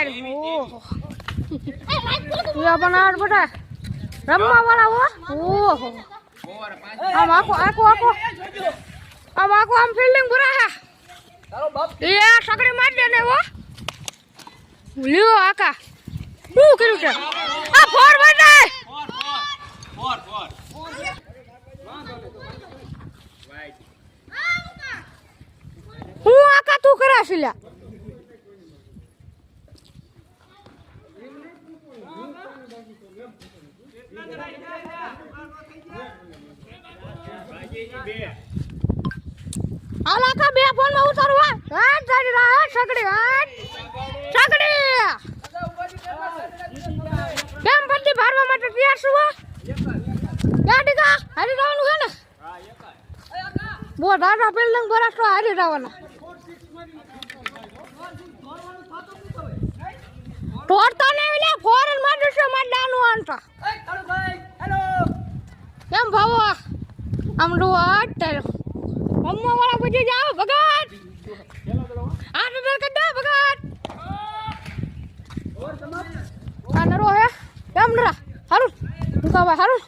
યાર ઓહો યા બનાડ બટા રમવા વાળા હો ઓહો આમ આખો આમ ફિલ્ડિંગ પૂરા હે એ સકડી માર દે ને હો લ્યો આકા શું કર્યું છે આ ફોર બને ફોર હું આકા તું કરાશ લ્યા આલાકા બે ફોન માં ઉતારવા હા જાડી રાહ સકડી કેમ પટ્ટી ભરવા માટે તૈયાર છું ગાડી કા હારી જવાનું છે ને બો દાદા બિલ્ડિંગ ભરાસ તો હારી જવાના તોડતા ને એટલે ફોરન માં દુશ્મન માં દાનું આંટા કેમ ભાવો આમ રો આટલ અમ્મા વાળા પછી જાવ ભગત આ તો કડા ભગત આ નરો હે કેમ નરા હારું હું કા ભાઈ હારું